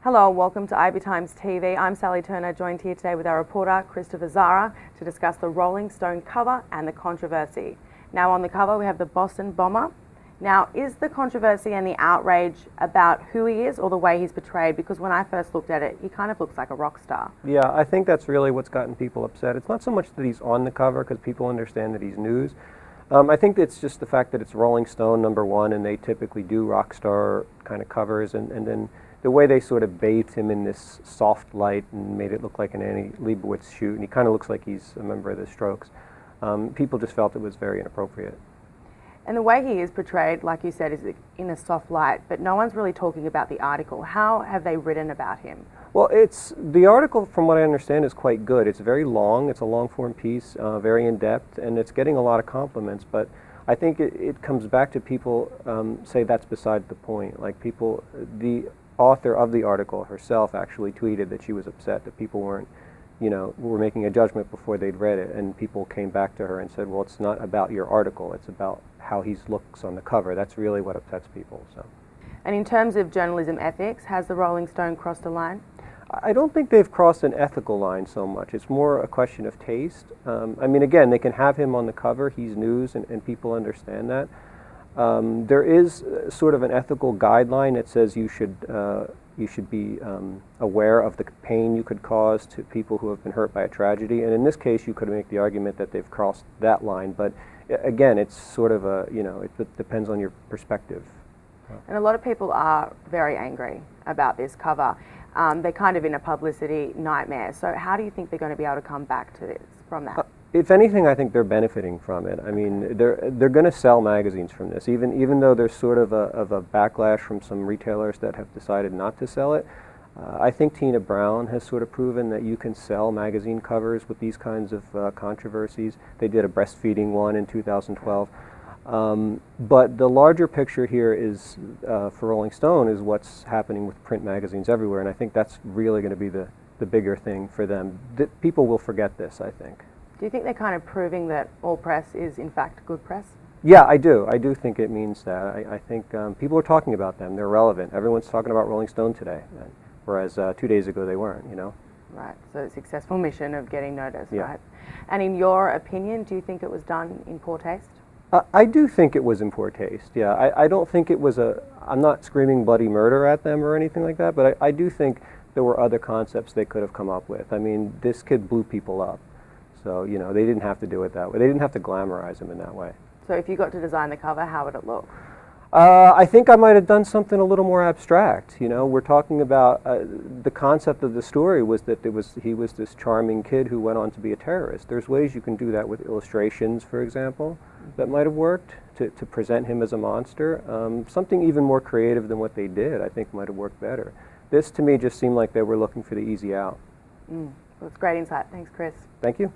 Hello and welcome to IB Times TV. I'm Sally Turner, joined here today with our reporter Christopher Zara to discuss the Rolling Stone cover and the controversy. Now on the cover we have the Boston Bomber. Now is the controversy and the outrage about who he is or the way he's portrayed? Because when I first looked at it, he kind of looks like a rock star. Yeah, I think that's really what's gotten people upset. It's not so much that he's on the cover because people understand that he's news. I think it's just the fact that it's Rolling Stone #1 and they typically do rock star kind of covers, and then the way they sort of bathed him in this soft light and made it look like an Annie Leibovitz shoot, and he kind of looks like he's a member of the Strokes. People just felt it was very inappropriate. And the way he is portrayed, like you said, is in a soft light, but no one's really talking about the article. How have they written about him? Well, the article, from what I understand, is quite good. It's very long. It's a long-form piece, very in-depth, and it's getting a lot of compliments, but I think it comes back to people say that's beside the point. Like the author of the article herself actually tweeted that she was upset that people were making a judgment before they'd read it, and people came back to her and said, well, it's not about your article, it's about how he looks on the cover. That's really what upsets people. So. And in terms of journalism ethics, has the Rolling Stone crossed a line? I don't think they've crossed an ethical line so much. It's more a question of taste. I mean, again, they can have him on the cover, he's news, and people understand that. There is sort of an ethical guideline that says you should be aware of the pain you could cause to people who have been hurt by a tragedy. And in this case, you could make the argument that they've crossed that line. But again, it's sort of it depends on your perspective. And a lot of people are very angry about this cover. They're kind of in a publicity nightmare. So how do you think they're going to be able to come back to this from that? If anything, I think they're benefiting from it. I mean, they're going to sell magazines from this, even though there's sort of a backlash from some retailers that have decided not to sell it. I think Tina Brown has sort of proven that you can sell magazine covers with these kinds of controversies. They did a breastfeeding one in 2012. But the larger picture here is, for Rolling Stone, is what's happening with print magazines everywhere, and I think that's really going to be the bigger thing for them. People will forget this, I think. Do you think they're kind of proving that all press is in fact good press? Yeah, I do. I do think it means that. I think people are talking about them. They're relevant. Everyone's talking about Rolling Stone today, whereas 2 days ago they weren't, Right, so a successful mission of getting noticed, yeah. Right? And in your opinion, do you think it was done in poor taste? I do think it was in poor taste, yeah. I don't think it was I'm not screaming bloody murder at them or anything like that, but I do think there were other concepts they could have come up with. I mean, this kid blew people up. So, they didn't have to do it that way. They didn't have to glamorize him in that way. So if you got to design the cover, how would it look? I think I might have done something a little more abstract. We're talking about the concept of the story was that he was this charming kid who went on to be a terrorist. There's ways you can do that with illustrations, for example, that might have worked to present him as a monster. Something even more creative than what they did, I think, might have worked better. This, to me, just seemed like they were looking for the easy out. Well, it's great insight. Thanks, Chris. Thank you.